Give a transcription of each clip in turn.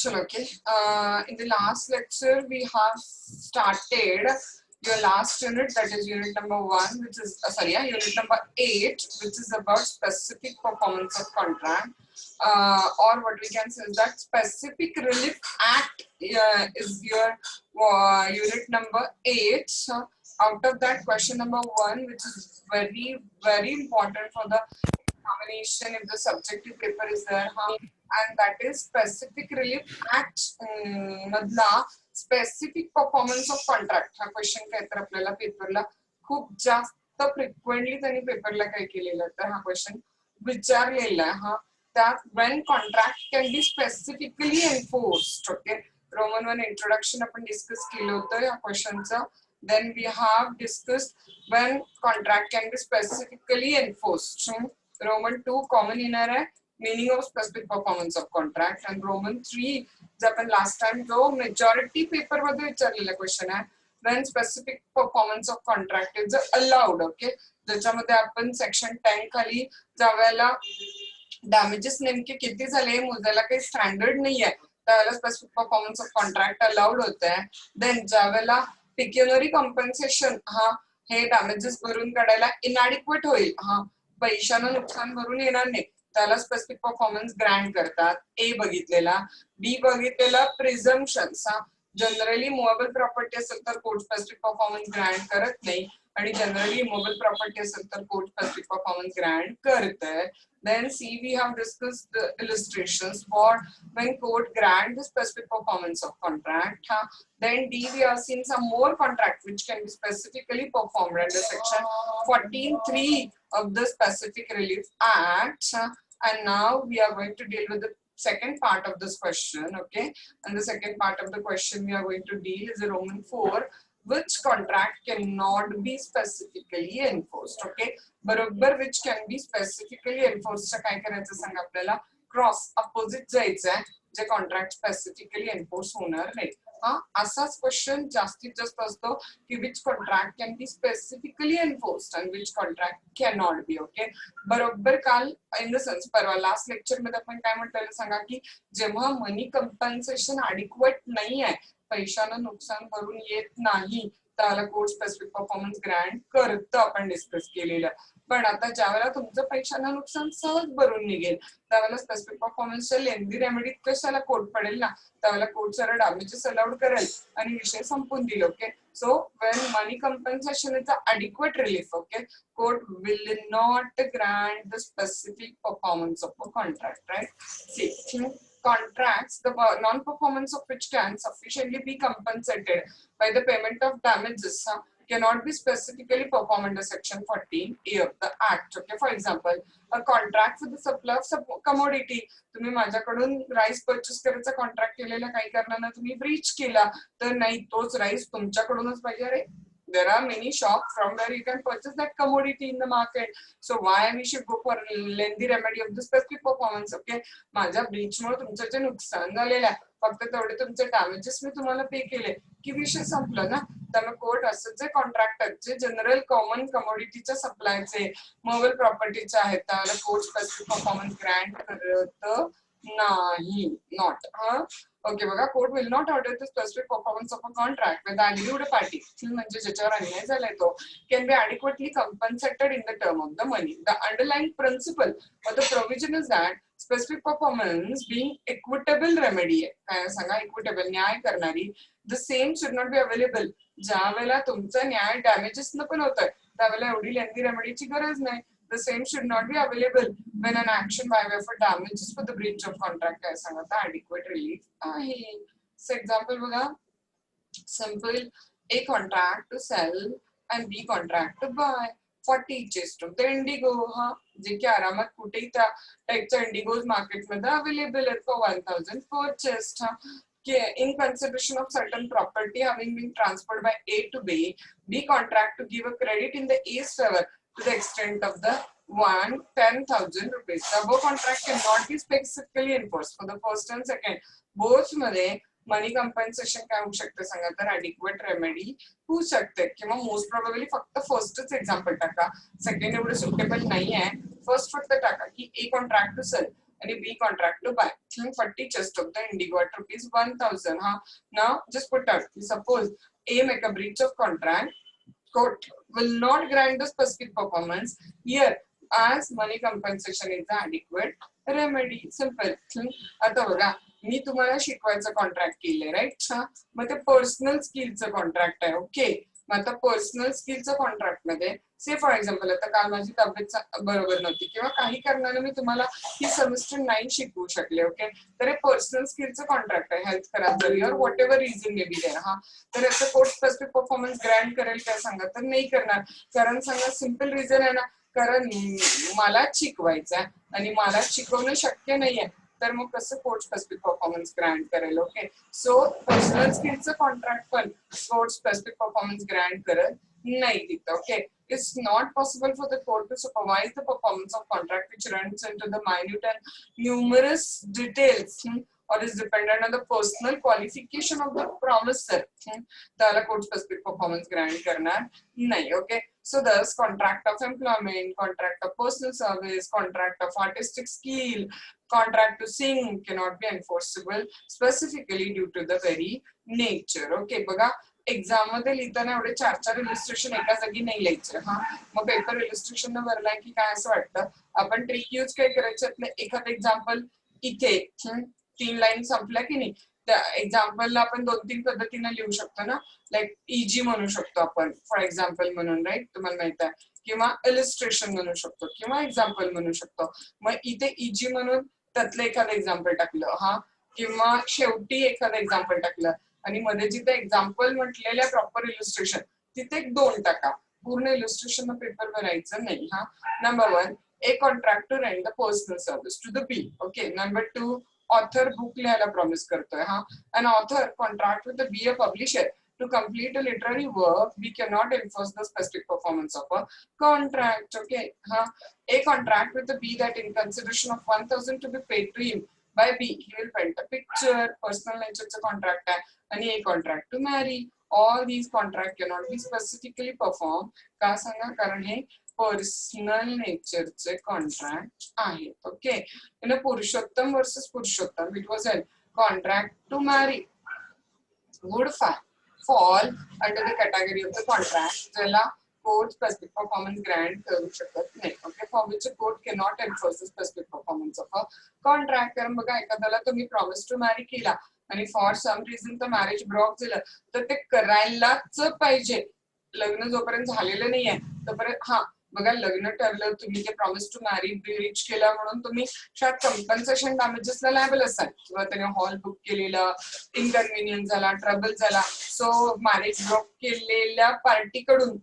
Chalo, okay. In the last lecture, we have started your last unit, that is unit number 1, which is unit number 8, which is about specific performance of contract. Or what we can say is that Specific Relief Act is your unit number 8. So out of that, question number 1, which is very, very important for the examination if the subjective paper is there, and that is Specific Relief Act मधला specific performance of contract हा question काय तर आपल्याला पेपरला खूप जास्त frequently त्यांनी पेपरला काय केलेलं तर हा क्वेश्चन विचारलेला आहे हा that when contract can be specifically enforced. Okay, Roman 1 introduction आपण डिस्कस केलं होतं या क्वेश्चनचं. Then we have discussed when contract can be specifically enforced. Roman 2 common येणार आहे meaning of specific performance of contract, and Roman 3 जो आपण last time जो majority paper मध्ये विचारलेला क्वेश्चन आहे when specific performance of contract is allowed. Okay, ज्याच्यामध्ये आपण सेक्शन 10 खाली ज्यावेळेला डॅमेजेस नेमके किती झाले मोजायला काही स्टँडर्ड नाहीये त्यावेळेला specific performance of contract allowed होत आहे. देन ज्यावेळेला पिक्युनरी कॉम्पन्सेशन हा हे डॅमेजेस भरून काढायला इनॅडिक्वेट होईल, हा पैशानं नुकसान भरून येणार नाही, त्याला स्पेसिफिक परफॉर्मन्स ग्रँट करतात. ए बघितलेला. बी बघितलेला प्रिझम्पशन्स, हा जनरली मुवेबल प्रॉपर्टी असेल तर कोर्ट स्पेसिफिक परफॉर्मन्स ग्रँट करत नाही आणि जनरली इमोबल प्रॉपर्टी असेल तर कोर्ट स्पेसिफिक परफॉर्मन्स ग्रँट करते. Then C, we have discussed the illustrations for when court grant the specific performance of contract. Then D, we have seen some more contract which can be specifically performed under section 14(3) of the Specific Relief Act. And now we are going to deal with the second part of this question. Okay, and the second part of the question we are going to deal is the Roman 4. Which contract cannot be specifically enforced. Okay, बरोबर which can be specifically enforced काय करायचं सांग आपल्याला cross opposite जायचंय जे contract specifically enforce होणार नाही. हा असाच क्वेश्चन जास्तीत जास्त असतो की which contract can be specifically enforced and which contract can not be. Okay, बरोबर काल इन द सेन्स परवा लास्ट लेक्चर मध्ये आपण काय म्हटलेलं सांगा की जेव्हा मनी कंपन्सेशन ॲडिक्वेट नाही आहे, पैशानं नुकसान भरून येत नाही, त्याला कोर्ट स्पेसिफिक परफॉर्मन्स ग्रँट करतं आपण डिस्कस केलेलं. पण आता ज्यावेळेला तुमचं पैशानं नुकसान सहज भरून निघेल त्यावेळेला स्पेसिफिक परफॉर्मन्सच्या लेंदी रेमेडीत कशाला कोर्ट पडेल ना, त्यावेळेला कोर्ट सरळ डॅमेजेस अलाउड करेल आणि विषय संपून दिल. Okay, so when money compensation is adequate relief, okay, court will not grant the specific performance of a contract. Right. See contracts the non-performance of which can sufficiently be compensated by the payment of damages cannot be specifically performed under section 14(a) of the act. Okay, for example, a contract for the supply of commodity. तुम्ही माझ्याकडून rice purchase करायचा contract केलेला काही कारणाने तुम्ही ब्रीच केला तर नाही तोच राईस तुमच्याकडूनच पाहिजे. अरे there are many shops from where you can purchase that commodity in the market. So why we should go for lengthy remedy of the specific performance? Okay, माझ्या ब्रीचमुळे तुमचं जे नुकसान झालेलं आहे फक्त तेवढे तुमचे डॅमेजेस मी तुम्हाला पे केले की विषय संपला ना. त्यामुळे कोर्ट असं जे कॉन्ट्रॅक्ट आहेत जे जनरल कॉमन कमोडिटीच्या सप्लायचे मोबाईल प्रॉपर्टीचे आहेत त्याला कोर्ट स्पेसिफिक परफॉर्मन्स ग्रँट करत नाही. नॉट. ओके बघा, court will not order the specific performance of a contract with agreed party म्हणजे ज्याच्यावर अन्याय झालाय तो can be adequately compensated in the term of the money. The underlying principle or the provision is that specific performance being equitable remedy आहे. काय सांगा, equitable न्याय करणारी. the same should not be available. ज्या वेळेला तुमचा न्याय डॅमेजेस न पण होतोय त्यावेळेला एवढी लेंदी रेमेडीची गरज नाही. The same should not be available when an action by way for damages for the breach of contract काय सांगता adequate relief आहे. So example बघा, simple A contract to sell and B contract to buy 40 chest of the indigo. हा जे की आरामात कुठेही त्या टाइपच्या इंडिगोज मार्केटमध्ये अवेलेबल आहेत for 1000 per chest. In consideration of certain property having been transferred by A to B contract to give a credit in the A's favor to the extent of the 10,000 rupees. The above contract cannot be specifically enforced for the first and second. Both मध्ये मनी compensation काय होऊ शकते सांगा तर adequate remedy होऊ शकते किंवा most probably फक्त फर्स्टच एक्झाम्पल टाका, सेकंड एवढं सुटेबल नाही आहे. फर्स्ट फक्त टाका की ए कॉन्ट्रॅक्ट टू सेल आणि B contract to buy 40 chest of the indigo at rupees 1000. Now just put out, suppose A make a breach of contract, court will not grant the specific performance here as money compensation is the adequate remedy. Simple. आता बघा, मी तुम्हाला शिकवायचं contract केलंय, right. मग ते personal स्किलचं contract आहे. Okay, मग आता पर्सनल स्किलचं कॉन्ट्रॅक्ट मध्ये से फॉर एक्झाम्पल आता काल माझी तब्येत बरोबर नव्हती किंवा काही कारणाने मी तुम्हाला ही सेमिस्टर नाही शिकवू शकले. ओके, तर हे पर्सनल स्किलचं कॉन्ट्रॅक्ट आहे. हेल्थ खराब झाली or whatever reason may be there. तर याचं कोर्ट स्पेसिफिक परफॉर्मन्स ग्रँट करेल काय सांगा, तर नाही करणार. कारण सांगा सिम्पल रिझन आहे ना, कारण मलाच शिकवायचं आहे आणि मला शिकवणं शक्य नाहीये, तर मग कसं कोर्ट स्पेसिफिक परफॉर्मन्स ग्रँट करेल. ओके, सो पर्सनल स्किलचं कॉन्ट्रॅक्ट पण कोर्ट स्पेसिफिक परफॉर्मन्स ग्रँट करत नाही तिथं. Okay, it's not possible for the court to supervise the performance of contract which runs into the minute and numerous details or is dependent on the personal qualification of the promisor. त्याला court specific performance grant करणार नाही. Okay, so thus contract of employment, contract of personal service, contract of artistic skill, contract to sing cannot be enforceable specifically due to the very nature. Okay, बघा exam मध्ये लिहिताना एवढे 4 illustration एका जागी नाही लिहायचे. मग पेपर इलिस्ट्रेशन न भरलाय की काय असं वाटतं. आपण ट्रिक यूज काय करायचं, एखादं एक्झाम्पल इथे 3 लाईन संपल्या की नाही, त्या एक्झाम्पलला आपण 2-3 पद्धतीने लिहू शकतो ना. लाईक इजी म्हणू शकतो आपण फॉर एक्झाम्पल म्हणून, राईट, तुम्हाला माहित आहे, किंवा इलिस्ट्रेशन म्हणू शकतो किंवा एक्झाम्पल म्हणू शकतो. मग इथे इजी म्हणून त्यातलं एखादं एक्झाम्पल टाकलं, किंवा शेवटी एखादं एक्झाम्पल टाकलं आणि मध्ये जिथे एक्झाम्पल म्हटलेल्या प्रॉपर इलिस्ट्रेशन तिथे 2 टाका. पूर्ण इलिस्ट्रेशन पेपर भरायचं नाही. Number 1, A contract to rent the personal service to the B. Okay, number 2, author book लिहायला प्रॉमिस करतोय. An author contract with the B a publisher to complete a literary work, we cannot enforce the specific performance of a contract. Okay, a contract with the B that in consideration of 1000 to be paid to him by B, he will paint a picture. Personal nature contract hai, and a contract to marry. All these contract cannot be specifically performed. का सांगा, कारण हे personal नेचरचे contract आहेत. Okay, in Purushottam versus Purushottam it was a contract to marry would fall under the category of the contract ज्याला court specific performance grant करू शकत नाही. Okay, for which a court cannot enforce the specific performance of a contract. कारण बघा, एखाद्याला तुम्ही promise to marry केला आणि फॉर सम रिझन तर मॅरेज ब्लॉक झालं, तर ते करायलाच पाहिजे. लग्न जोपर्यंत झालेलं नाहीये तोपर्यंत बघा, लग्न ठरलं, तुम्ही ते प्रॉमिस टू मॅरी ब्रीच केला म्हणून तुम्ही शायद कम्पन्सेशन डॅमेजेसला लायबल असाल, किंवा त्याने हॉल बुक केलेला, इनकन्व्हिनियन्स झाला, ट्रबल झाला. सो मॅरेज ब्लॉक केलेल्या पार्टीकडून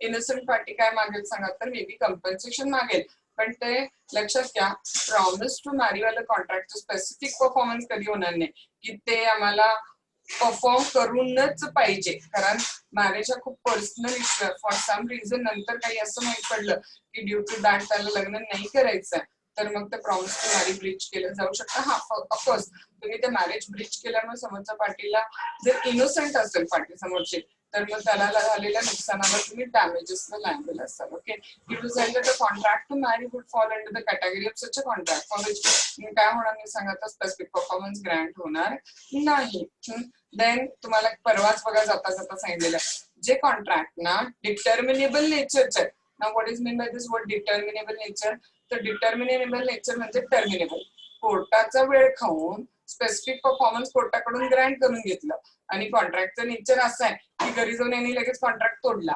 इनोसंट पार्टी काय मागेल सांगा, तर मे बी कम्पन्सेशन मागेल. पण ते लक्षात घ्या, प्रॉमिस टू मॅरी वाला कॉन्ट्रॅक्टचं स्पेसिफिक परफॉर्मन्स कधी होणार नाही की ते आम्हाला परफॉर्म करूनच पाहिजे. कारण मॅरेज हा खूप पर्सनल इश्यू आहे. फॉर सम रिझन नंतर काही असं माहित पडलं की ड्यू टू दॅट त्याला लग्न नाही करायचंय, तर मग ते प्रॉमिस टू मॅरी ब्रीच केलं जाऊ शकतं. ऑफकोर्स तुम्ही ते मॅरेज ब्रीच केल्यामुळे समोरच्या पार्टीला जर इनोसंट असेल पार्टी समोरची, तर मग त्याला झालेल्या नुकसानावर तुम्ही डॅमेजेसला लायबल असाल. Okay, it was said the contract to marry would fall under the category of such a contract for which काय होणार नाही सांगा, तर स्पेसिफिक परफॉर्मन्स ग्रँट होणार नाही. देन तुम्हाला परवाच बघा जाता जाता सांगितलेलं, जे कॉन्ट्रॅक्ट ना डिटर्मिनेबल नेचरचे. Now what is mean by this word determinable nature? तर डिटर्मिनेबल नेचर म्हणजे टर्मिनेबल. कोर्टाचा वेळ खाऊन स्पेसिफिक परफॉर्मन्स कोर्टाकडून ग्रँट करून घेतलं आणि कॉन्ट्रॅक्टचं नेचर असं आहे की घरी जाऊन यांनी लगेच कॉन्ट्रॅक्ट तोडला.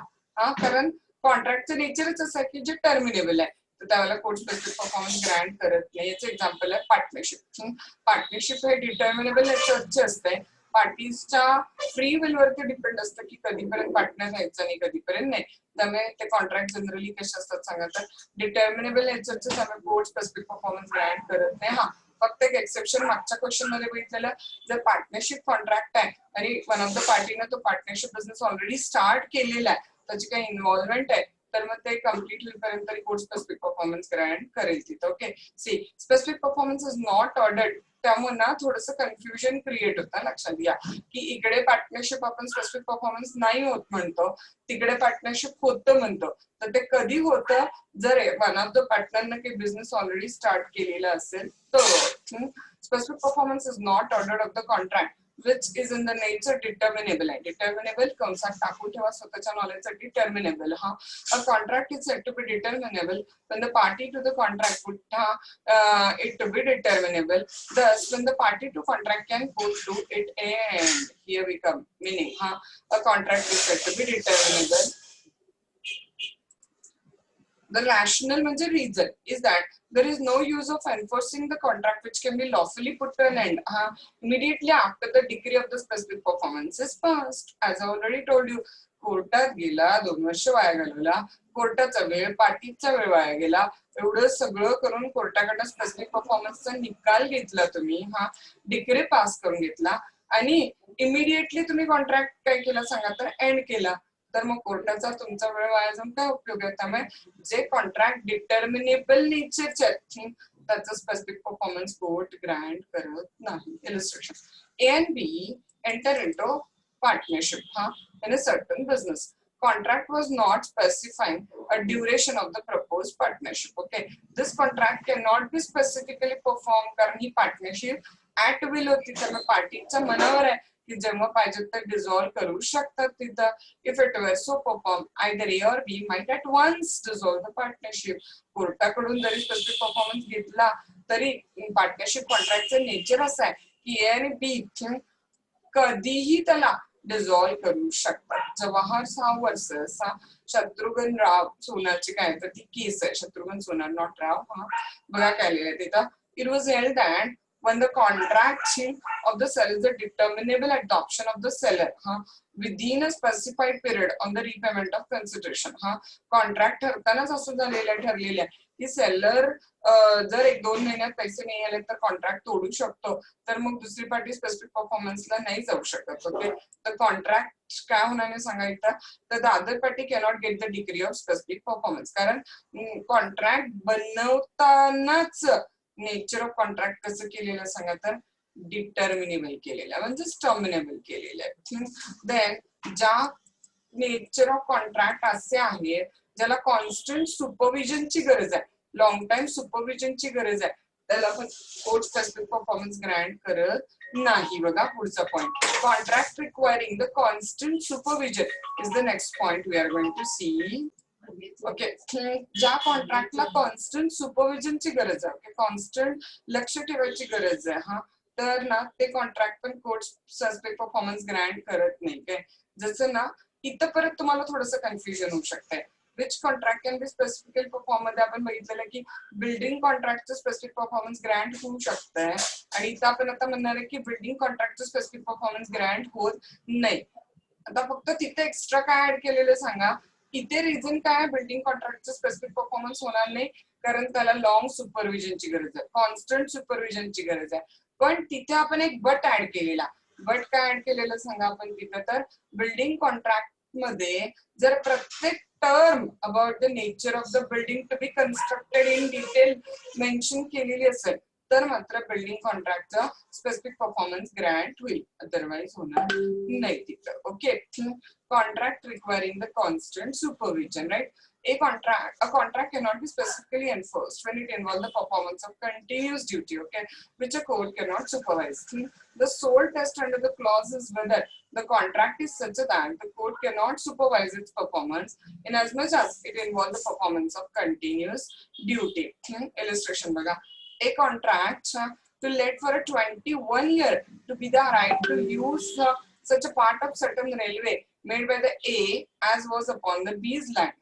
कारण कॉन्ट्रॅक्टचं नेचरच असं आहे की जे टर्मिनेबल आहे, तर त्यावेळेला कोर्ट स्पेसिफिक परफॉर्मन्स ग्रँट करत नाही. याचं एक्झाम्पल आहे पार्टनरशिप. पार्टनरशिप हे डिटर्मिनेबल नेचरचे असते. पार्टीजच्या फ्री विल वरती डिपेंड असतं की कधीपर्यंत पार्टनर राहायचं आणि कधीपर्यंत नाही. त्यामुळे ते कॉन्ट्रॅक्ट जनरली कसे असतात सांगा, तर डिटर्मिनेबल नेचरचे त्यामुळे कोर्ट स्पेसिफिक परफॉर्मन्स ग्रँट करत नाही. फक्त एक एक्सेप्शन मागच्या क्वेश्चन मध्ये बघितलेलं, जर पार्टनरशिप कॉन्ट्रॅक्ट आहे आणि वन ऑफ द पार्टीनं तो पार्टनरशिप बिझनेस ऑलरेडी स्टार्ट केलेला आहे, त्याची काही इन्व्हॉल्वमेंट आहे, तर मग ते कम्प्लीट होईपर्यंत कोर्ट स्पेसिफिक परफॉर्मन्स ग्रँट करेल तिथं. Okay, see specific performance is not ordered त्यामुळे ना थोडंसं कन्फ्युजन क्रिएट होतं. लक्षात घ्या की इकडे पार्टनरशिप आपण स्पेसिफिक परफॉर्मन्स नाही होत म्हणतो, तिकडे पार्टनरशिप होतं म्हणतो. तर ते कधी होतं, जर वन ऑफ द पार्टनरने काही बिझनेस ऑलरेडी स्टार्ट केलेला असेल तर. Specific performance is not ordered of the contract which is in the nature determinable आहे. determinable कंसात टाकून ठेवा स्वतःच्या नॉलेजसाठी. determinable हा a contract is said to be determinable when the party to the contract would it to be determinable. Thus when the party to contract can go to it and here we come meaning a contract is said to be determinable. The rationale म्हणजे reason is that there is no use of enforcing the contract which can be lawfully put to an end immediately after the decree of the specific performance is passed. As I already told you, कोर्टात गेला, 2 वर्ष वाया घालवला, कोर्टाचा वेळ, पार्टीचा वेळ वाया गेला, एवढं सगळं करून कोर्टाकडे स्पेसिफिक परफॉर्मन्सचा निकाल घेतला तुम्ही, डिक्री पास करून घेतला आणि इमिडिएटली तुम्ही कॉन्ट्रॅक्ट काय केला सांगा तर एंड केला. तर मग कोर्टाचा तुमचा वेळ वाया जाऊन काय उपयोग आहे. त्यामुळे जे कॉन्ट्रॅक्ट डिटर्मिनेबल नेचरचे आहेत त्याचा स्पेसिफिक परफॉर्मन्स कोर्ट ग्रँट करत नाही. Illustration A and B enter into partnership in a certain business. Contract was not specifying a duration of the proposed partnership. Okay, this contract cannot be specifically performed कारण ही partnership at will होती. त्यामुळे पार्टीच्या मनावर आहे की जेव्हा पाहिजे तर डिझॉल्व करू शकतात तिथं. If it were so perform either A or B might at once dissolve the partnership. कोर्टाकडून जरी स्पेसिफिक परफॉर्मन्स घेतला तरी पार्टनरशिप कॉन्ट्रॅक्टचं नेचर असं आहे की ए आणि बी कधीही त्याला डिझॉल्व करू शकतात. जवाहर 6 वर्ष शत्रुघ्न राव सोनारची काय तर ती केस आहे. शत्रुघ्न सोनार नॉट राव. बघा काय लिहिलंय तिथं. It was held that when the contract of the seller is the determinable adoption of the seller within a specified period on the repayment of consideration. Contract ठरतानाच असं ठरलेलं आहे की सेलर जर 1-2 महिन्यात पैसे नाही आले तर कॉन्ट्रॅक्ट तोडू शकतो. तर मग दुसरी पार्टी स्पेसिफिक परफॉर्मन्सला नाही जाऊ शकत. ओके, तर कॉन्ट्रॅक्ट काय होणार नाही सांगायचं तर the other party cannot get the degree of specific performance. कारण कॉन्ट्रॅक्ट बनवतानाच नेचर ऑफ कॉन्ट्रॅक्ट कसं केलेलं सांगा तर डिटर्मिनेबल केलेलं म्हणजे टर्मिनेबल केलेलं आहे. देन ज्या नेचर ऑफ कॉन्ट्रॅक्ट असे आहेत ज्याला कॉन्स्टंट सुपरविजनची गरज आहे, लॉंग टाइम सुपरविजनची गरज आहे, त्याला आपण कोर्ट स्पेसिफिक परफॉर्मन्स ग्रँट करत नाही. बघा पुढचा point. Contract requiring the constant supervision is the next point we are going to see. Okay, ज्या कॉन्ट्रॅक्टला कॉन्स्टंट सुपरविजनची गरज आहे, कॉन्स्टंट लक्ष ठेवायची गरज आहे तर ना ते कॉन्ट्रॅक्ट पण कोर्ट स्पेसिफिक परफॉर्मन्स ग्रँट करत नाही. काय जसं ना इथं परत तुम्हाला थोडंसं कन्फ्युजन होऊ शकतंय. Which contract can be specifically perform मध्ये आपण बघितलेलं की बिल्डिंग कॉन्ट्रॅक्टचं स्पेसिफिक परफॉर्मन्स ग्रँट होऊ शकतंय आणि इथं आपण आता म्हणणार आहे की बिल्डिंग कॉन्ट्रॅक्टचं स्पेसिफिक परफॉर्मन्स ग्रँट होत नाही. आता फक्त तिथे एक्स्ट्रा काय ऍड केलेलं सांगा. इथे रिझन काय बिल्डिंग कॉन्ट्रॅक्टचं स्पेसिफिक परफॉर्मन्स होणार नाही कारण त्याला लॉंग सुपरविजनची गरज आहे, कॉन्स्टंट सुपरविजनची गरज आहे. पण तिथे आपण एक बट ऍड केलेला. बट काय ऍड केलेलं सांगा आपण तिथं तर बिल्डिंग कॉन्ट्रॅक्ट मध्ये जर प्रत्येक term about the nature of the building to be constructed in detail mention केलेली असेल तर मात्र बिल्डिंग कॉन्ट्रॅक्टचा स्पेसिफिक परफॉर्मन्स ग्रँट होईल, अदरवाइज होणार नाही तिथं. Okay, contract requiring the constant supervision, right? A contract cannot be specifically enforced when it involves the performance of continuous duty, okay, which a court cannot supervise. The sole test under the clause is whether the contract is such that the court cannot supervise its performance in as much as it involves the performance of continuous duty. Illustration baga. A contract to let for a 21 year to be the right to use such a part of certain railway made by the A as was upon the B's land.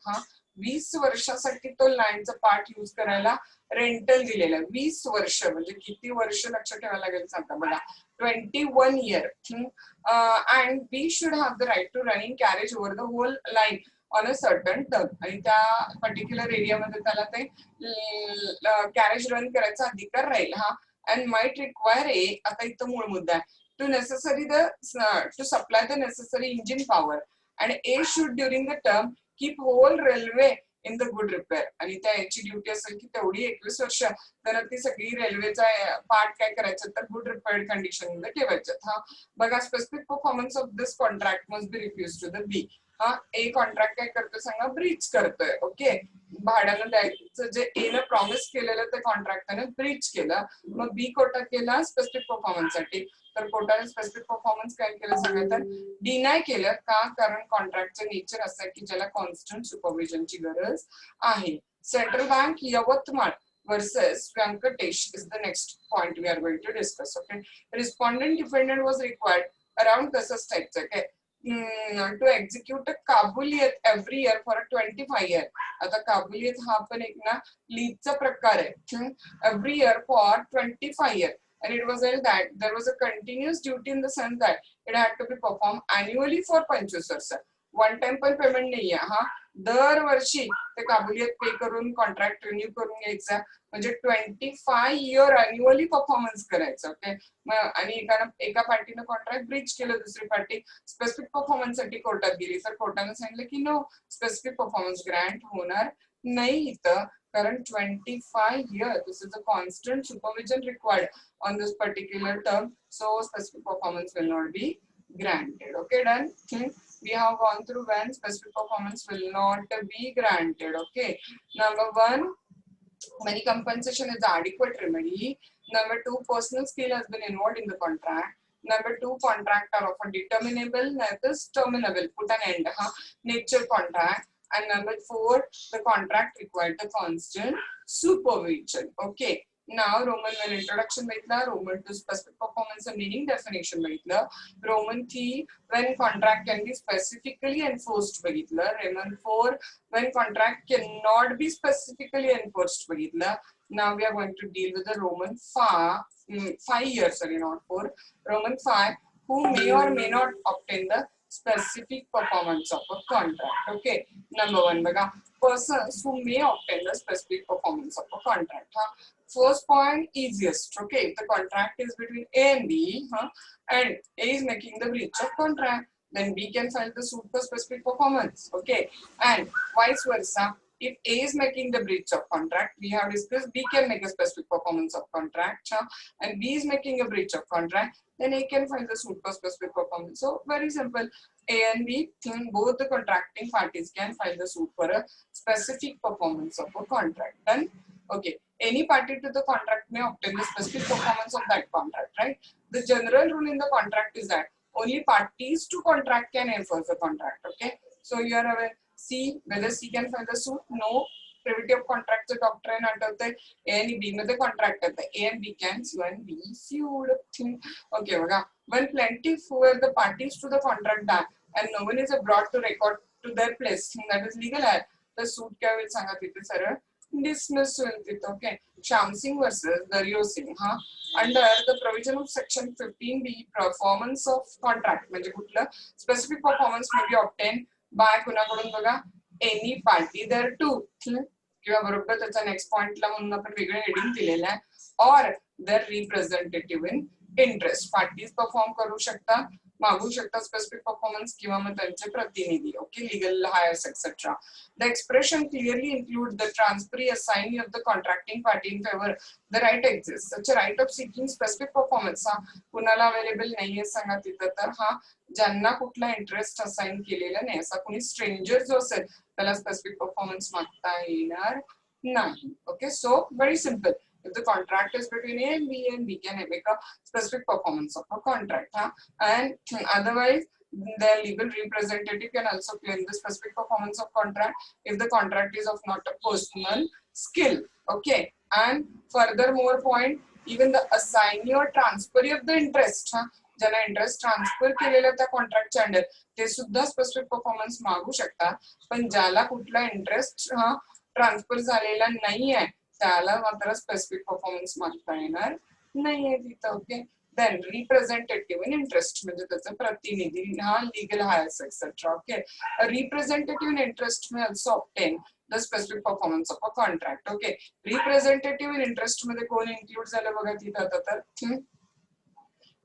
20 वर्षासाठी तो लँडचा part use करायला rental दिलेला. 20 वर्ष म्हणजे किती वर्ष लक्ष ठेवायला लागेल सांगा बघा. 21 year. And B should have the right to running carriage over the whole line on a certain term. आणि त्या पर्टिक्युलर एरियामध्ये त्याला ते कॅरेज रन करायचा अधिकार राहील. And might require A, आता इथं मूळ मुद्दा आहे, to supply the necessary engine power, and A should during the term keep whole railway in the good repair आणि त्या याची ड्युटी असेल की तेवढी 21 वर्ष तर ती सगळी रेल्वेचा पार्ट काय करायचं तर गुड रिपेअर्ड कंडिशन मध्ये ठेवायचं. हा बघा specific performance of this contract must be refuse to the B. हा ए कॉन्ट्रॅक्ट काय करतोय सांगा ब्रीच करतोय. ओके भाड्यानं द्यायचं जे ए न प्रॉमिस केलेलं ते कॉन्ट्रॅक्टने ब्रीच केलं. मग बी कोटा केला स्पेसिफिक परफॉर्मन्स साठी तर कोटाने स्पेसिफिक परफॉर्मन्स काय केलं सांगा तर डिनाय केलं का कारण कॉन्ट्रॅक्टचं नेचर असं की ज्याला कॉन्स्टंट सुपरविजनची गरज आहे. Central bank Yavatmal versus Venkatesh is the next point we are going to discuss. Okay, respondent defendant was required around तसंच type okay. To execute a काबुलियत every year for a 25 year. आता काबुलियत हा पण एक ना लीजचा प्रकार आहे. Every year for 25 year. And it was held that there was a continuous duty in the sense that it had to be performed annually for 25 years. One time पण payment नाहीये. हा दरवर्षी ते काबुलियत पे करून कॉन्ट्रॅक्ट रिन्यू करून घ्यायचा म्हणजे 25 year annually performance करायचं. ओके आणि एका पार्टीनं कॉन्ट्रॅक्ट ब्रीच केलं दुसरी पार्टी स्पेसिफिक परफॉर्मन्स साठी कोर्टात गेली तर कोर्टाने सांगितलं की नो स्पेसिफिक परफॉर्मन्स ग्रँट होणार नाही इथं कारण 25 years this is a constant supervision required on this particular term so specific performance will not be granted. Okay done. We have gone through when specific performance will not be granted. Okay, number one, money compensation is the adequate remedy. Number two, personal skill has been involved in the contract. Number two, contract are often determinable, that is terminable, put an end, nature contract. And number four, the contract required the constant supervision. Okay. Now Roman 1 introduction बघितला, Roman 2 specific performance and meaning definition बघितलं, Roman 3 when contract can be specifically enforced बघितलं, Roman 4 when contract cannot be specifically enforced बघितलं. Now we are going to deal with the Roman 5 years, sorry not 4, Roman 5 who may or may not obtain the specific performance of a contract. Okay, number one बघा persons who may obtain the specific performance of a contract. First point, easiest. Okay, if the contract is between A and B, and A is making the breach of contract, then B can file the suit for specific performance. Okay, and vice versa. If A is making the breach of contract, we have discussed B can make a specific performance of contract, and B is making a breach of contract, then A can file the suit for specific performance. So very simple. A and B, both the contracting parties can file the suit for a specific performance of a contract. Done. Okay. Any party to the contract may obtain the specific performance of that contract, right? The general rule in the contract is that only parties to contract can enforce the contract. Okay. So you are aware. C, whether C can file the suit? No. Privity of contract the doctrine आठवते A and B मध्ये contract आहे A and B can sue and be sued. Okay बघा when plaintiff were the parties to the contract die and no one is brought to record to their place that is legal आहे तर suit काय होईल सांगा तिथे सरळ dismiss होईल तिथे. Okay, Shyam Singh versus Daryo Singh. Under the provision of section 15B performance of contract म्हणजे कुठलं specific performance may be obtained by कुणाकडून बघा any party there too किंवा बरोबर त्याचा नेक्स्ट पॉइंटला म्हणून आपण वेगळं हेडिंग दिलेलं आहे or their representative in interest. Parties perform करू शकता मागू शकता स्पेसिफिक परफॉर्मन्स किंवा मग त्यांचे प्रतिनिधी. Okay legal heirs etcetera. The expression clearly include the transferee assignee of the contracting party in favour the right exist such right of seeking specific performance कुणाला available नाहीये सांगा तिथं तर ज्यांना कुठला इंटरेस्ट असाइन केलेला नाही असा कुणी स्ट्रेंजर जो असेल त्याला स्पेसिफिक परफॉर्मन्स मागता येणार नाही. Okay so very simple. If the contract is between A and B can make a specific performance of a contract, and otherwise the legal representative can also claim the specific performance of contract if the contract is of not a personal skill. Okay, and furthermore point, even the assignee or transferee of the interest, ज्यांना interest transfer केलेला त्या कॉन्ट्रॅक्टच्या under ते सुद्धा specific performance मागू शकतात पण ज्याला कुठला इंटरेस्ट ट्रान्सफर झालेला नाहीये त्याला मात्र स्पेसिफिक परफॉर्मन्स मागता येणार नाहीये तिथं. Okay then representative in interest म्हणजे त्याचा प्रतिनिधी legal heirs etcetera. Okay representative in interest may also obtain the specific performance of a contract. Okay representative in interest मध्ये कोण इन्क्लूड झालं बघा तिथं तर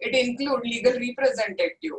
It include legal representative.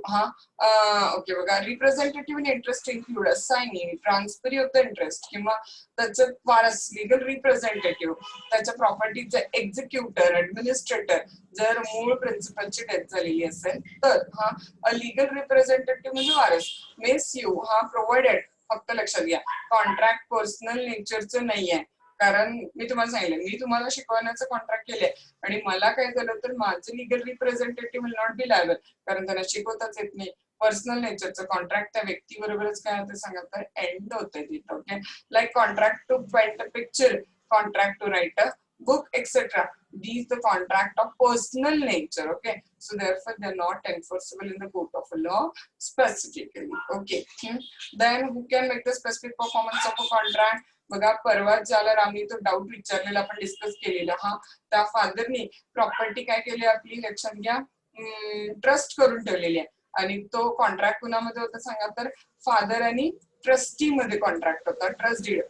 Okay बघा, representative in interest include assignee, transferee of the interest किंवा त्याचं वारस legal representative, त्याच्या प्रॉपर्टीचे एक्झिक्युटर, ऍडमिनिस्ट्रेटर जर मूळ प्रिन्सिपलची डेथ झालेली असेल तर लीगल रिप्रेझेंटेटिव्ह म्हणजे वारस मे स्यू प्रोव्हाइडेड. फक्त लक्षात घ्या, कॉन्ट्रॅक्ट पर्सनल नेचरचं नाहीये, कारण मी तुम्हाला सांगितलं मी तुम्हाला शिकवण्याचं कॉन्ट्रॅक्ट केलंय आणि मला काय झालं तर माझं legal representative will not be liable, कारण त्यांना शिकवताच येत नाही. पर्सनल नेचरचं कॉन्ट्रॅक्ट त्या व्यक्तीबरोबरच काय होतं सांगा तर एंड होतंय तिथं. Okay, like contract to paint a picture, contract to write a book, etc. These the contract of personal nature. Okay, so therefore they are not enforceable in the court of law specifically. Okay, then who can make the specific performance of a contract? बघा, परवाच ज्याला आम्ही तो doubt विचारलेला आपण discuss केलेला त्या फादरनी property काय केली आपली लक्षात घ्या, ट्रस्ट करून ठेवलेली आहे. आणि तो कॉन्ट्रॅक्ट कुणामध्ये होता सांगा तर फादर आणि ट्रस्टी मध्ये कॉन्ट्रॅक्ट होता, ट्रस्ट डीड.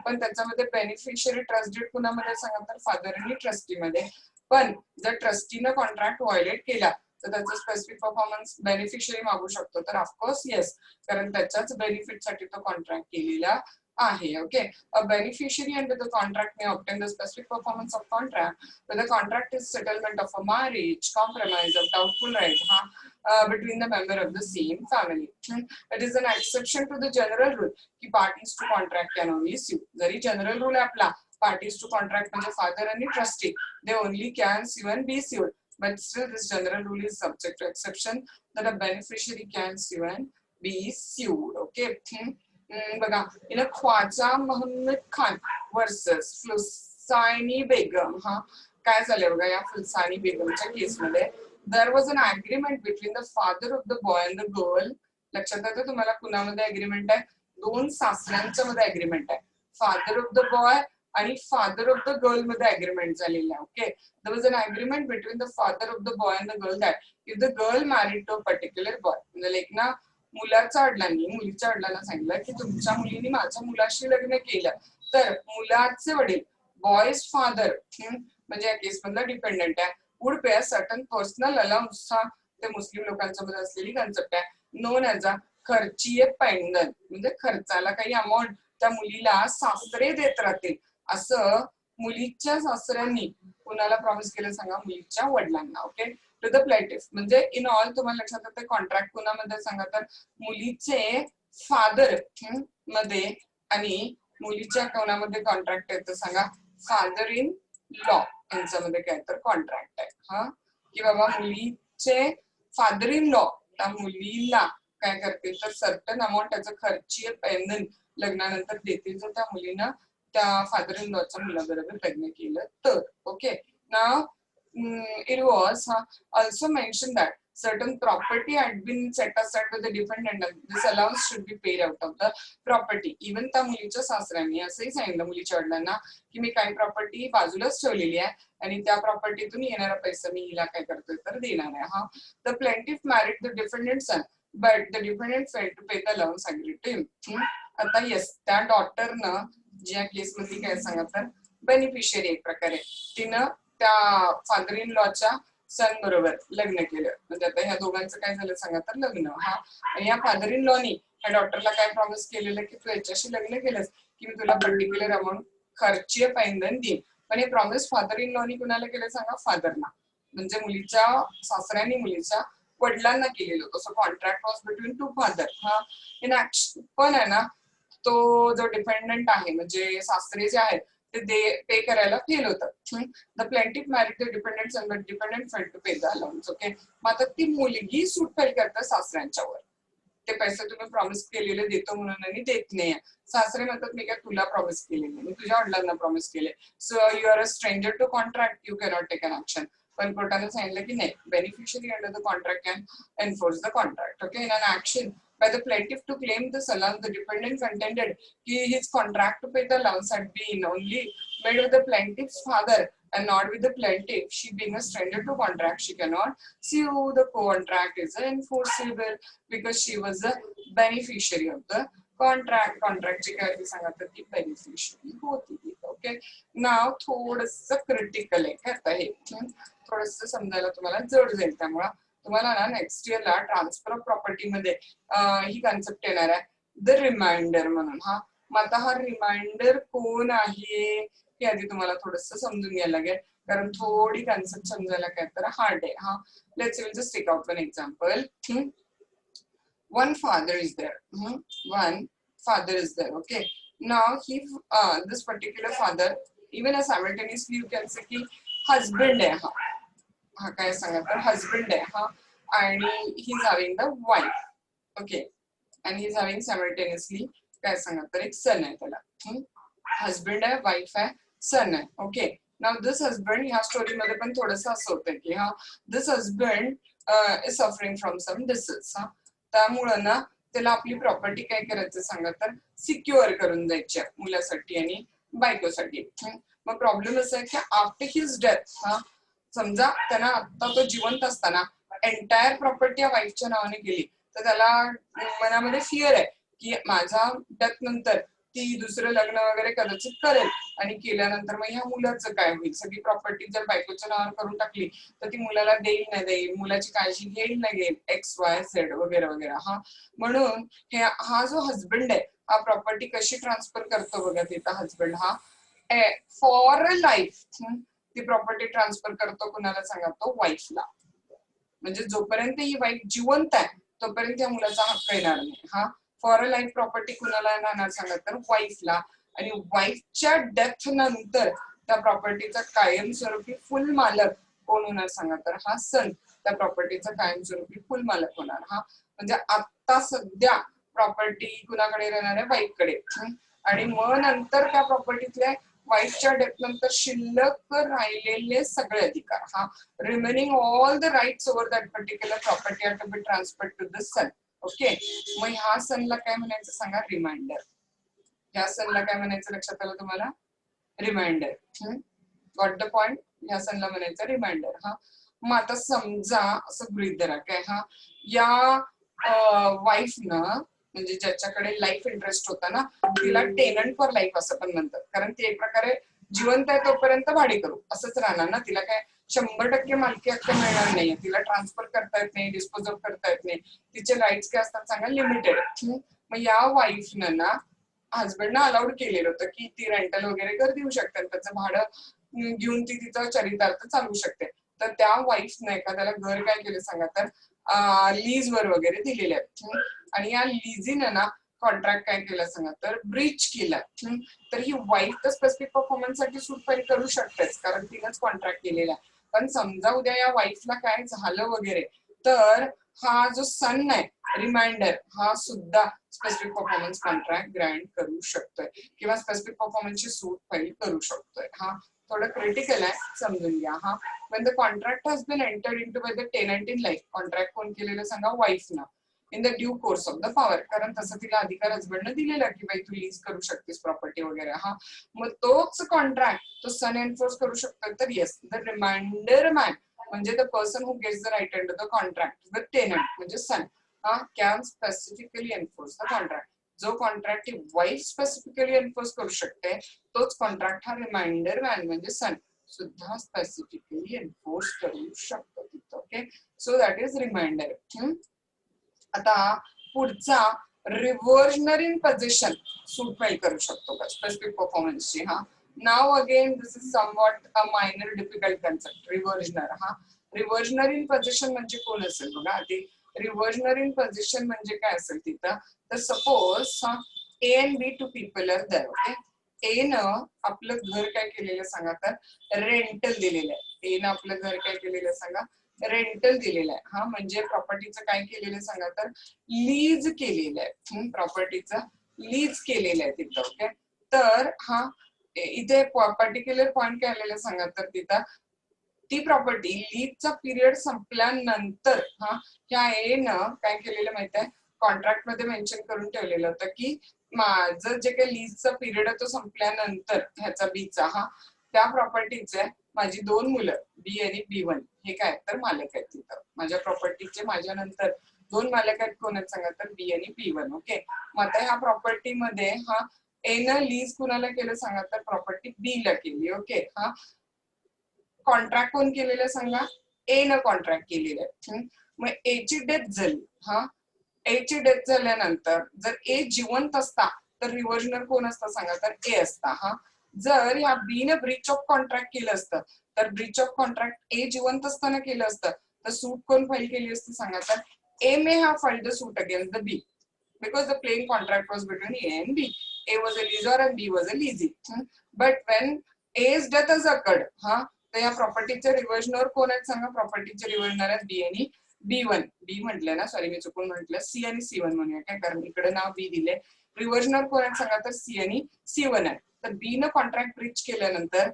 पण त्याच्यामध्ये बेनिफिशियरी ट्रस्ट डीड कुणामध्ये सांगा तर फादर आणि ट्रस्टी मध्ये. पण जर ट्रस्टीनं कॉन्ट्रॅक्ट व्हायलेट केला तर त्याचा स्पेसिफिक परफॉर्मन्स बेनिफिशियरी मागू शकतो. तर ऑफकोर्स येस, कारण त्याच्याच बेनिफिटसाठी तो कॉन्ट्रॅक्ट केलेला आहे. Okay, a beneficiary under the contract may obtain the specific performance of contract where the contract is settlement of a marriage, compromise of doubtful right between the member of the same family. It is an exception to the general rule की parties to contract can only sue. जरी general rule आहे आपला parties to contract म्हणजे father आणि trustee, they only can sue and be sued, but still this general rule is subject to exception that a beneficiary can sue and be sued. Okay, बघा, in Khwaja Mohammad Khan versus Phulsani Begum. काय झालं बघा, या फुलसानी बेगमच्या केसमध्ये there was an agreement between the father of the boy and the girl. लक्षात येतं तुम्हाला कुणामध्ये अग्रीमेंट आहे? दोन सासऱ्यांच्या मध्ये अग्रीमेंट आहे. फादर ऑफ द बॉय आणि फादर ऑफ द गर्ल मध्ये अग्रीमेंट झालेलं आहे. Okay, there was an agreement between the father of the boy and the girl that if the girl married to a particular boy, म्हणजे like ना मुलाच्या वडिलांनी मुलीच्या वडिलांना सांगितलं की तुमच्या मुलीने माझ्या मुलाशी लग्न केलं तर मुलाचे वडील बॉयज फादर म्हणजे या केस मधला डिपेंडंट आहे would pay a certain personal allowance. ते मुस्लिम लोकांच्या मध्ये असलेली कन्सेप्ट आहे, नोन ॲज अ खर्चीय पैंदन, म्हणजे खर्चाला काही अमाऊंट त्या मुलीला सासरे देत राहतील असं मुलीच्या सासऱ्यांनी कुणाला प्रॉमिस केलं सांगा? मुलीच्या वडिलांना. ओके, टू द प्लेटिफ, म्हणजे इन ऑल तुम्हाला लक्षात येतं कॉन्ट्रॅक्ट कुणामध्ये सांगा तर मुलीचे फादर मध्ये आणि मुलीच्या कोणामध्ये कॉन्ट्रॅक्ट येतं सांगा? फादर इन लॉ यांच्यामध्ये काय तर कॉन्ट्रॅक्ट आहे. की बाबा मुलीचे फादर इन लॉ त्या मुलीला काय करतील तर सर्टन अमाऊंट त्याचं खर्चीय पैंधन लग्नानंतर देतील जर त्या मुलीनं त्या फादर इन लॉच्या मुलाबरोबर लग्न केलं तर. Okay, now it was also mentioned that certain property had been set aside with the defendant and this allowance should be paid out of the property. Even त्या मुलीच्या सासऱ्यांनी असंही सांगितलं मुलीच्या वडिलांना की मी काही प्रॉपर्टी बाजूलाच ठेवलेली आहे आणि त्या प्रॉपर्टीतून येणारा पैसा मी हिला काय करतोय तर देणार आहे. The plaintiff married the defendant's son but the defendant failed to pay the allowance agreed to him. आता येस, त्या डॉटरनं ज्या केस मध्ये काय सांगा तर बेनिफिशियरी एक प्रकारे तिनं त्या फादर इन लॉच्या सन बरोबर लग्न केलं, म्हणजे आता ह्या दोघांचं काय झालं सांगा तर लग्न. आणि या फादर इन लॉनी ह्या डॉक्टरला काय प्रॉमिस केलेलं की तू याच्याशी लग्न केलंस की मी तुला पर्टिक्युलर अमाऊंट खर्चीय पैंधन देईन. पण हे प्रॉमिस फादर इन लॉनी कुणाला केलं सांगा? फादरना, म्हणजे मुलीच्या सासऱ्यांनी मुलीच्या वडिलांना केलेलं होतं. So contract was between two father. In action पण आहे ना, तो जो डिपेंडंट आहे म्हणजे सासरे जे आहेत ते पे करायला फेल होतं. The plaintiff married the dependent son but dependent failed to pay the allowance. Okay, मग आता ती मुलगी सूट फाईल करते सासऱ्यांच्यावर, ते पैसे तुम्ही प्रॉमिस केलेले देतो म्हणून आणि देत नाही. सासरे म्हणतात मी काय तुला प्रॉमिस केले नाही, मी तुझ्या वडिलांना प्रॉमिस केले, so you are a stranger to contract, you cannot take an action. पण कोर्टाने सांगितलं की नाही, beneficiary under the contract can enforce the contract. Okay, in an action by the plaintiff to claim this allowance, the defendant contended his contract to pay the allowance had been only made with the plaintiff's father and not with the plaintiff. She being a stranger to contract, she cannot sue. The contract is enforceable because she was a beneficiary of the कॉन्ट्रॅक्टची काय होती सांगा तर ती beneficiary होती. Okay, नाव थोडस critical आहे आता हे, थोडस समजायला तुम्हाला जड जाईल. त्यामुळे तुम्हाला ना नेक्स्ट इयरला ट्रान्सफर ऑफ प्रॉपर्टी मध्ये ही कन्सेप्ट येणार आहे, द रिमाइंडर म्हणून. हा, मग आता हा रिमाइंडर कोण आहे हे आधी तुम्हाला थोडस समजून घ्यायला लागेल, कारण थोडी कन्सेप्ट समजायला काय तर हार्ड आहे. हा, let's will just take out one example. One father is there. One father is there. Okay. Now this particular father, even as simultaneously you can say ki husband hai. Ha काय सांगा तर husband आहे. हा, आणि he is having the wife. Okay. And he is having simultaneously काय सांगा तर एक son आहे त्याला. Husband आहे, wife आहे, son आहे. Okay. Now this husband ह्या स्टोरी मध्ये पण थोडंसं असं होतं की हा, this husband is suffering from some disease. हा, त्यामुळं ना त्याला आपली प्रॉपर्टी काय करायचं सांगा तर सिक्युअर करून जायची मुलासाठी आणि बायकोसाठी. मग प्रॉब्लेम असा आहे की आफ्टर हिज डेथ, हा, समजा त्यांना आता तो जिवंत असताना एंटायर प्रॉपर्टी या वाईफच्या नावाने गेली तर त्याला मनामध्ये फिअर आहे की माझ्या डेथ नंतर ती दुसरं लग्न वगैरे कदाचित करेल आणि केल्यानंतर मग ह्या मुलाचं काय होईल. सगळी प्रॉपर्टी जर बायकोच्या नावावर करून टाकली तर ती मुलाला देईल नाही देईल, मुलाची काळजी घेईल नाही घेईल, XYZ वगैरे वगैरे. हा, म्हणून हा जो हजबंड आहे हा प्रॉपर्टी कशी ट्रान्सफर करतो बघा तिथं. हजबंड हा फॉर लाईफ ती प्रॉपर्टी ट्रान्सफर करतो कुणाला सांगा तो वाईफला. म्हणजे जोपर्यंत ही वाईफ जिवंत आहे तोपर्यंत या मुलाचा हक्क येणार नाही. हा, फॉर अ लाईफ प्रॉपर्टी कुणाला राहणार सांगा तर वाईफला, आणि वाईफच्या डेथ नंतर त्या प्रॉपर्टीचा कायमस्वरूपी फुल मालक कोण होणार सांगा तर हा सन त्या प्रॉपर्टीचा कायमस्वरूपी फुल मालक होणार. हा, म्हणजे आता सध्या प्रॉपर्टी कुणाकडे राहणार आहे, वाईफकडे. आणि मग नंतर त्या प्रॉपर्टीतल्या वाईफच्या डेथ नंतर शिल्लक राहिलेले सगळे अधिकार, हा, remaining all the rights over that particular property are to be transferred to the son. Okay, मग ह्या सनला काय म्हणायचं सांगा, रिमाइंडर. ह्या सनला काय म्हणायचं लक्षात आलं तुम्हाला, रिमाइंडर. Got the point. ह्या सनला म्हणायचं रिमाइंडर. हा, मग आता समजा असं गृहीत धरा काय, हा, या वाईफनं म्हणजे ज्याच्याकडे लाईफ इंटरेस्ट होता ना तिला टेनंट फॉर लाईफ असं पण म्हणतात, कारण ती एक प्रकारे जिवंत आहे तोपर्यंत भाडे करू असंच राहणार ना. तिला काय 100% मालकी हक्क मिळणार नाही, तिला ट्रान्सफर करता येत नाही, डिस्पोज ऑफ करता येत नाही, तिचे राईट्स काय असतात सांगा, लिमिटेड. मग या वाईफनं ना हजबंडनं अलाउड केलेलं होतं की ती रेंटल वगैरे घर देऊ शकते, त्याचं भाडं घेऊन ती तिचं चरितार्थ चालू शकते. तर त्या वाईफनं एखाद्याला घर काय केलं सांगा तर लीजवर वगैरे दिलेले आहेत, आणि या लीजीनं ना कॉन्ट्रॅक्ट काय केलं सांगा तर ब्रीच केला. तर ही वाईफ तर स्पेसिफिक परफॉर्मन्स साठी सूट फाईल करू शकतेच, कारण तिनंच कॉन्ट्रॅक्ट केलेला आहे. पण समजा उद्या या वाईफला काय झालं वगैरे तर हा जो सन आहे रिमाइंडर हा सुद्धा स्पेसिफिक परफॉर्मन्स कॉन्ट्रॅक्ट ग्रँट करू शकतोय किंवा स्पेसिफिक परफॉर्मन्सची सूट फाईल करू शकतोय. हा, थोडं क्रिटिकल आहे, समजून घ्या. हा, when the contract has been entered into by the tenant in life, contract कोण केलेलं सांगा, वाईफनं, in the due course of the power, कारण तसं तिला अधिकार हजबंडनं दिलेला की बाई तू लीज करू शकतेस प्रॉपर्टी वगैरे. हा, मग तोच कॉन्ट्रॅक्ट तो सन एन्फोर्स करू शकतो. तर येस, द रिमाइंडर मॅन म्हणजे the person who gets the right under the contract, the tenant म्हणजे सन, हा, can specifically enforce the contract. जो कॉन्ट्रॅक्ट ही वाईफ स्पेसिफिकली एन्फोर्स करू शकते तोच कॉन्ट्रॅक्ट हा रिमाइंडर मॅन म्हणजे सन सुद्धा स्पेसिफिकली एन्फोर्स करू शकतो तिथं. Okay, so that is reminder. आता पुढचा reversionary in position suit file करू शकतो का स्पेसिफिक परफॉर्मन्सची. हा, now again this is somewhat a minor difficult concept, reversioner. हा, रिव्हर्जनरी इन पोझिशन म्हणजे कोण असेल बघा आधी. रिव्हर्जनरी इन पोझिशन म्हणजे काय असेल तिथं, तर suppose A and B two people are there. Okay, A न आपलं घर काय केलेलं सांगा तर रेंटल दिलेलं आहे. ए न आपलं घर काय केलेलं सांगा, रेंटल दिलेलं आहे. हा, म्हणजे प्रॉपर्टीचं काय केलेलं सांगा तर लीज केलेलं आहे. प्रॉपर्टीचं लीज केलेलं आहे तिथं. ओके, तर हा इथे पर्टिक्युलर पॉइंट काय आलेलं सांगा तर तिथं ती प्रॉपर्टी लीजचा पिरियड संपल्यानंतर हा ह्या ए न काय केलेलं माहिती आहे, कॉन्ट्रॅक्ट मध्ये मेन्शन करून ठेवलेलं होतं की माझं जे काही लीजचा पिरियड आहे तो संपल्यानंतर ह्याचा बीचा हा त्या प्रॉपर्टीचे माझी 2 मुलं बी आणि B1 हे काय तर मालक आहेत तिथं. माझ्या प्रॉपर्टीचे माझ्या नंतर दोन मालक आहेत कोण आहेत सांगा तर बी आणि B1. ओके, मग आता ह्या प्रॉपर्टी मध्ये हा ए न लीज कुणाला केलं सांगा तर प्रॉपर्टी बी ला केली. ओके, हा कॉन्ट्रॅक्ट कोण केलेलं सांगा ए न कॉन्ट्रॅक्ट केलेलं आहे. मग ए ची डेथ झाली. हा ए ची डेथ झाल्यानंतर जर ए जिवंत असता तर रिव्हर्जनर कोण असता सांगा तर ए असता. हा जर ह्या बी ने ब्रीच ऑफ कॉन्ट्रॅक्ट केलं असतं तर ब्रीच ऑफ कॉन्ट्रॅक्ट ए जिवंत असताना केलं असतं तर सूट कोण फाईल केली असती सांगा तर A may have filed the suit against the B because the plain contract was between A and B. A was a leaser and B was a leasing. But when A's death has occurred, तर या प्रॉपर्टीचे रिव्हर्जनर कोण आहेत सांगा प्रॉपर्टीचे रिव्हर्जनर आहेत बी आणि B1. बी म्हटलं ना, sorry मी चुकून म्हटलं, सी आणि C1 म्हणूया काय, कारण इकडे नाव बी दिले. रिव्हर्जनर कोण आहेत सांगा तर सी आणि C1 आहे. तर बी न कॉन्ट्रॅक्ट ब्रीच केल्यानंतर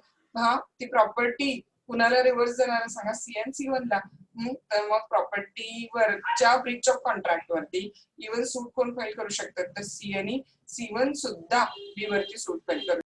ती प्रॉपर्टी कुणाला रिव्हर्स जाणार सांगा सी आणि C1 ला. तर मग प्रॉपर्टीवरच्या ब्रीच ऑफ कॉन्ट्रॅक्ट वरती इव्हन सूट कोण फाईल करू शकतात तर सी आणि C1 सुद्धा बी वरती सूट फाईल करू